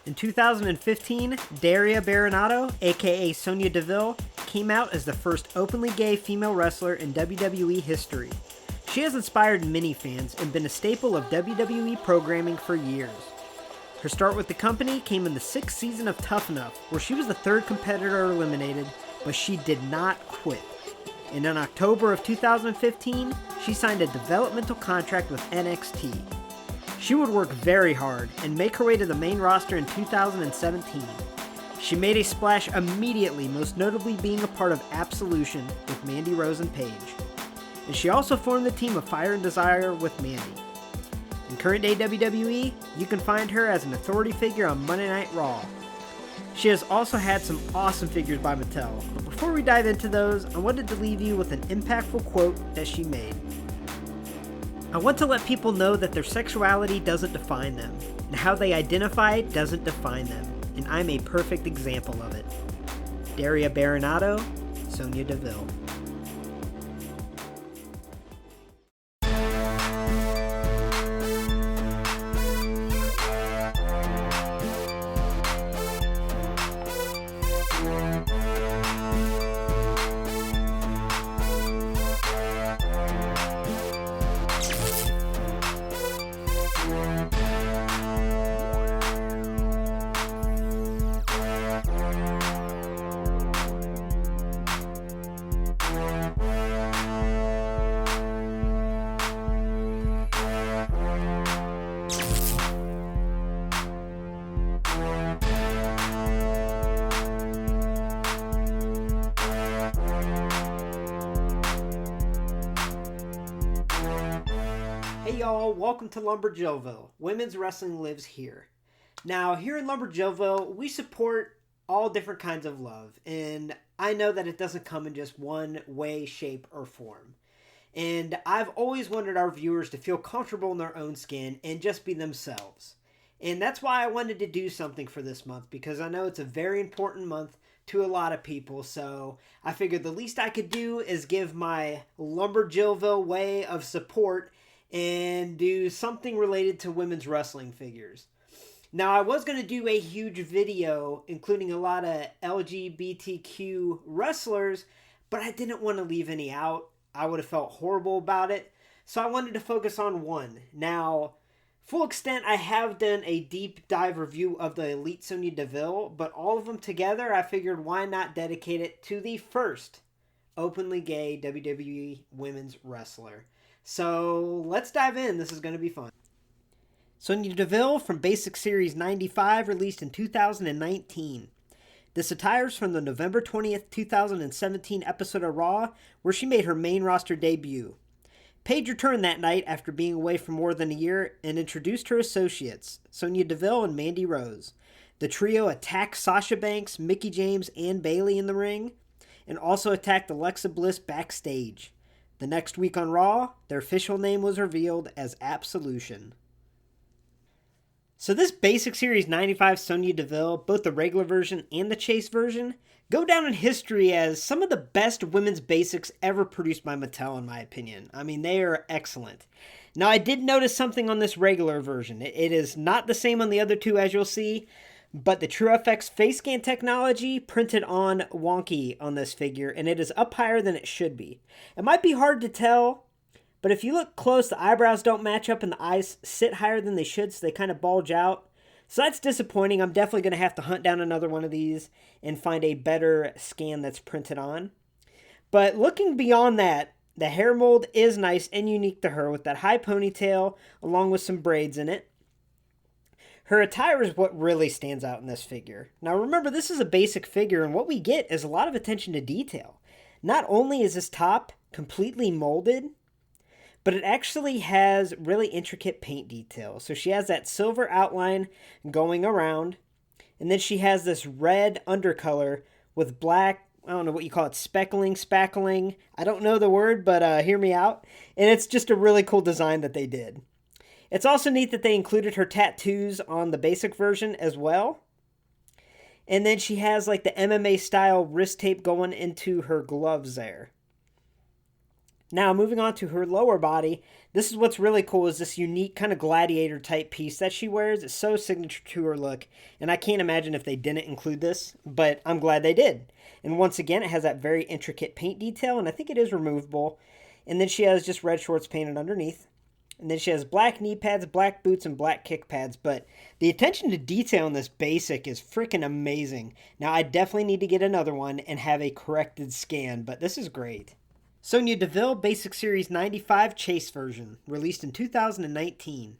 In 2015, Daria Berenato, aka Sonya Deville, came out as the first openly gay female wrestler in WWE history. She has inspired many fans and been a staple of WWE programming for years. Her start with the company came in the 6th season of Tough Enough, where she was the 3rd competitor eliminated, but she did not quit. And in October of 2015, she signed a developmental contract with NXT. She would work very hard and make her way to the main roster in 2017. She made a splash immediately, most notably being a part of Absolution with Mandy Rose and Paige. And she also formed the team of Fire and Desire with Mandy. In current day WWE, you can find her as an authority figure on Monday Night Raw. She has also had some awesome figures by Mattel, but before we dive into those, I wanted to leave you with an impactful quote that she made. I want to let people know that their sexuality doesn't define them, and how they identify doesn't define them, and I'm a perfect example of it. Daria Berenato, Sonya Deville. Hey y'all, welcome to Lumberjillville. Women's wrestling lives here. Now, here in Lumberjillville, we support all different kinds of love, and I know that it doesn't come in just one way, shape, or form. And I've always wanted our viewers to feel comfortable in their own skin and just be themselves. And that's why I wanted to do something for this month, because I know it's a very important month to a lot of people, so I figured the least I could do is give my Lumberjillville way of support and do something related to women's wrestling figures. Now, I was going to do a huge video including a lot of LGBTQ wrestlers, but I didn't want to leave any out. I would have felt horrible about it, so I wanted to focus on one. Now, full extent, I have done a deep dive review of the Elite Sonya Deville, but all of them together, I figured why not dedicate it to the first openly gay WWE women's wrestler. So let's dive in. This is going to be fun. Sonya Deville from Basic Series 95, released in 2019. This attire is from the November 20th, 2017 episode of Raw, where she made her main roster debut. Paige returned that night after being away for more than a year and introduced her associates, Sonya Deville and Mandy Rose. The trio attacked Sasha Banks, Mickie James, and Bayley in the ring, and also attacked Alexa Bliss backstage. The next week on Raw, their official name was revealed as Absolution. So this Basic Series 95 Sonya Deville, both the regular version and the Chase version, go down in history as some of the best women's basics ever produced by Mattel, in my opinion. I mean, they are excellent. Now, I did notice something on this regular version. It is not the same on the other two, as you'll see, but the TrueFX face scan technology printed on wonky on this figure, and it is up higher than it should be. It might be hard to tell, but if you look close, the eyebrows don't match up and the eyes sit higher than they should, so they kind of bulge out. So that's disappointing. I'm definitely going to have to hunt down another one of these and find a better scan that's printed on. But looking beyond that, the hair mold is nice and unique to her with that high ponytail along with some braids in it. Her attire is what really stands out in this figure. Now remember, this is a basic figure, and what we get is a lot of attention to detail. Not only is this top completely molded, but it actually has really intricate paint detail. So she has that silver outline going around, and then she has this red undercolor with black, I don't know what you call it, spackling. I don't know the word, but hear me out. And it's just a really cool design that they did. It's also neat that they included her tattoos on the basic version as well. And then she has like the MMA style wrist tape going into her gloves there. Now, moving on to her lower body, this is what's really cool is this unique kind of gladiator type piece that she wears. It's so signature to her look, and I can't imagine if they didn't include this, but I'm glad they did. And once again, it has that very intricate paint detail, and I think it is removable. And then she has just red shorts painted underneath. And then she has black knee pads, black boots, and black kick pads. But the attention to detail in this basic is freaking amazing. Now, I definitely need to get another one and have a corrected scan, but this is great. Sonya Deville Basic Series 95 Chase version, released in 2019.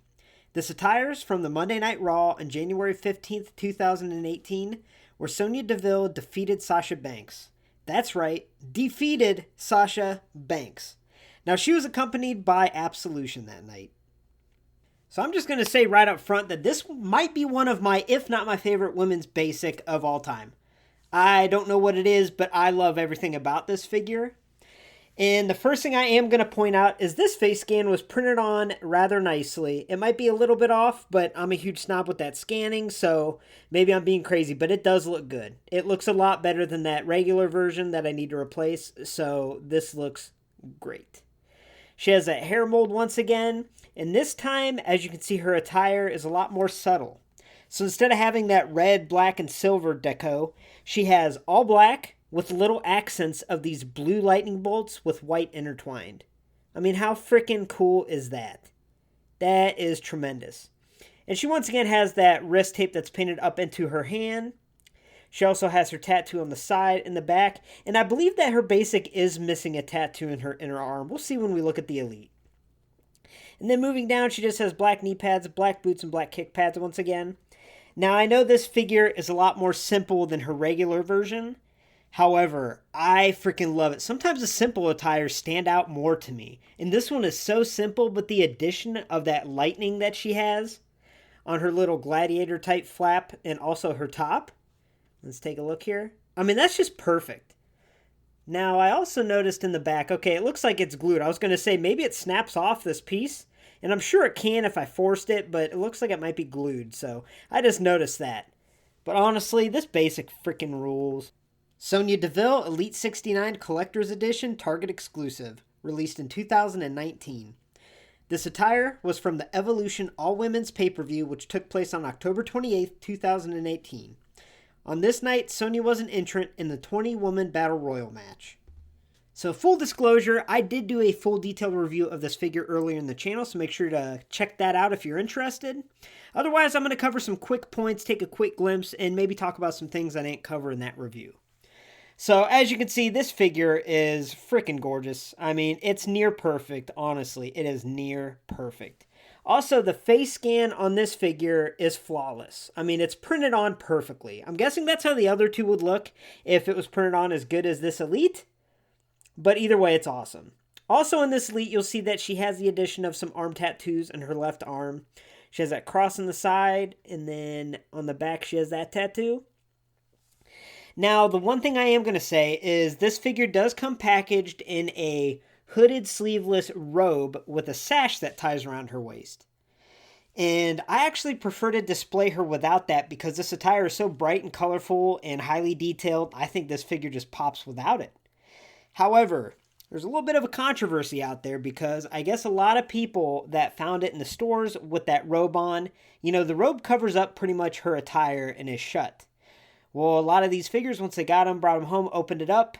This attires from the Monday Night Raw on January 15th, 2018, where Sonya Deville defeated Sasha Banks. That's right, defeated Sasha Banks. Now, she was accompanied by Absolution that night. So I'm just going to say right up front that this might be one of my, if not my favorite women's basic of all time. I don't know what it is, but I love everything about this figure. And the first thing I am going to point out is this face scan was printed on rather nicely. It might be a little bit off, but I'm a huge snob with that scanning, so maybe I'm being crazy, but it does look good. It looks a lot better than that regular version that I need to replace, so this looks great. She has that hair mold once again, and this time, as you can see, her attire is a lot more subtle. So instead of having that red, black, and silver deco, she has all black, with little accents of these blue lightning bolts with white intertwined. I mean, how freaking cool is that? That is tremendous. And she once again has that wrist tape that's painted up into her hand. She also has her tattoo on the side and the back. And I believe that her basic is missing a tattoo in her inner arm. We'll see when we look at the Elite. And then moving down, she just has black knee pads, black boots, and black kick pads once again. Now, I know this figure is a lot more simple than her regular version. However, I freaking love it. Sometimes the simple attires stand out more to me. And this one is so simple, but the addition of that lightning that she has on her little gladiator type flap and also her top. Let's take a look here. I mean, that's just perfect. Now, I also noticed in the back, okay, it looks like it's glued. I was going to say maybe it snaps off this piece. And I'm sure it can if I forced it, but it looks like it might be glued. So I just noticed that. But honestly, this basic freaking rules. Sonya Deville Elite 69 Collector's Edition Target Exclusive, released in 2019. This attire was from the Evolution All-Women's Pay-Per-View, which took place on October 28, 2018. On this night, Sonya was an entrant in the 20-woman Battle Royal match. So full disclosure, I did do a full detailed review of this figure earlier in the channel, so make sure to check that out if you're interested. Otherwise, I'm going to cover some quick points, take a quick glimpse, and maybe talk about some things I didn't cover in that review. So, as you can see, this figure is freaking gorgeous. I mean, it's near perfect, honestly. It is near perfect. Also, the face scan on this figure is flawless. I mean, it's printed on perfectly. I'm guessing that's how the other two would look if it was printed on as good as this Elite. But either way, it's awesome. Also in this Elite, you'll see that she has the addition of some arm tattoos on her left arm. She has that cross on the side, and then on the back she has that tattoo. Now, the one thing I am going to say is this figure does come packaged in a hooded sleeveless robe with a sash that ties around her waist. And I actually prefer to display her without that because this attire is so bright and colorful and highly detailed. I think this figure just pops without it. However, there's a little bit of a controversy out there because I guess a lot of people that found it in the stores with that robe on, you know, the robe covers up pretty much her attire and is shut. Well, a lot of these figures, once they got them, brought them home, opened it up,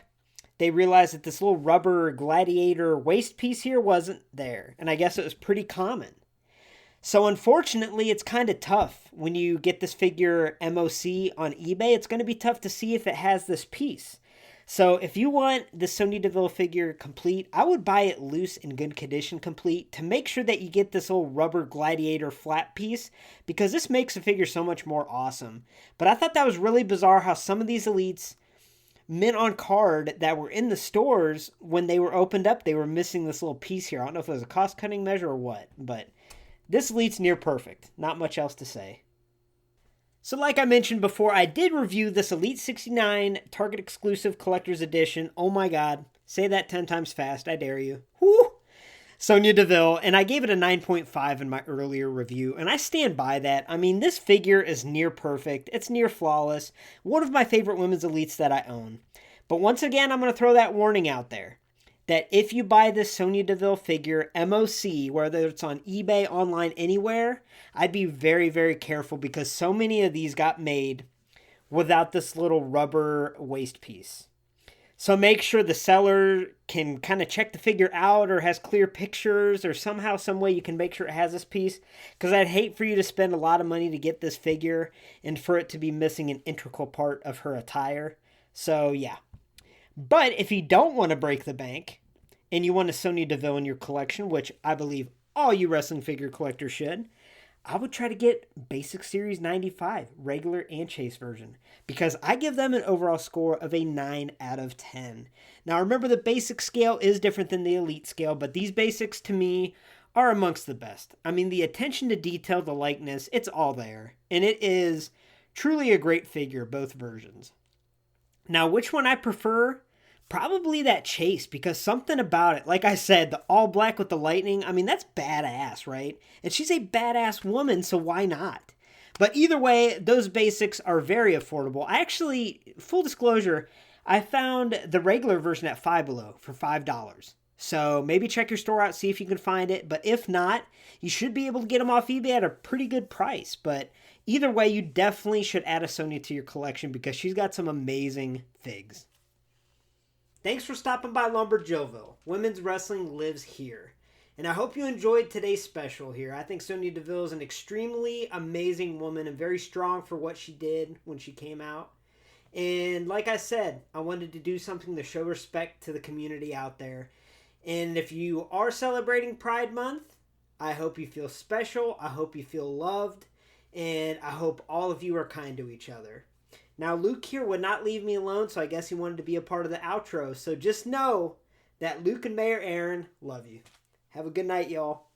they realized that this little rubber gladiator waist piece here wasn't there. And I guess it was pretty common. So unfortunately, it's kind of tough when you get this figure MOC on eBay. It's going to be tough to see if it has this piece. So if you want the Sonya Deville figure complete, I would buy it loose in good condition complete to make sure that you get this little rubber gladiator flat piece because this makes the figure so much more awesome. But I thought that was really bizarre how some of these Elites mint on card that were in the stores, when they were opened up, they were missing this little piece here. I don't know if it was a cost-cutting measure or what, but this Elite's near perfect. Not much else to say. So like I mentioned before, I did review this Elite 69 Target Exclusive Collector's Edition. Oh my god. Say that 10 times fast, I dare you. Woo! Sonya Deville, and I gave it a 9.5 in my earlier review, and I stand by that. I mean, this figure is near perfect. It's near flawless. One of my favorite women's Elites that I own. But once again, I'm going to throw that warning out there. that if you buy this Sonya Deville figure, MOC, whether it's on eBay, online, anywhere, I'd be very, very careful because so many of these got made without this little rubber waist piece. So make sure the seller can kind of check the figure out or has clear pictures or somehow, some way you can make sure it has this piece. Because I'd hate for you to spend a lot of money to get this figure and for it to be missing an integral part of her attire. So yeah. But if you don't want to break the bank and you want a Sonya Deville in your collection, which I believe all you wrestling figure collectors should, I would try to get Basic Series 95, regular and chase version, because I give them an overall score of a 9 out of 10. Now remember, the basic scale is different than the elite scale, but these basics to me are amongst the best. I mean, the attention to detail, the likeness, it's all there. And it is truly a great figure, both versions. Now, which one I prefer? Probably that chase, because something about it, like I said, the all black with the lightning, I mean, that's badass, right? And she's a badass woman, so why not? But either way, those basics are very affordable. I actually, full disclosure, I found the regular version at Five Below for $5. So maybe check your store out, see if you can find it. But if not, you should be able to get them off eBay at a pretty good price. But either way, you definitely should add a Sonya to your collection because she's got some amazing figs. Thanks for stopping by Lumberjoville. Women's wrestling lives here. And I hope you enjoyed today's special here. I think Sonya Deville is an extremely amazing woman and very strong for what she did when she came out. And like I said, I wanted to do something to show respect to the community out there. And if you are celebrating Pride Month, I hope you feel special. I hope you feel loved. And I hope all of you are kind to each other. Now, Luke here would not leave me alone, so I guess he wanted to be a part of the outro. So just know that Luke and Mayor Aaron love you. Have a good night, y'all.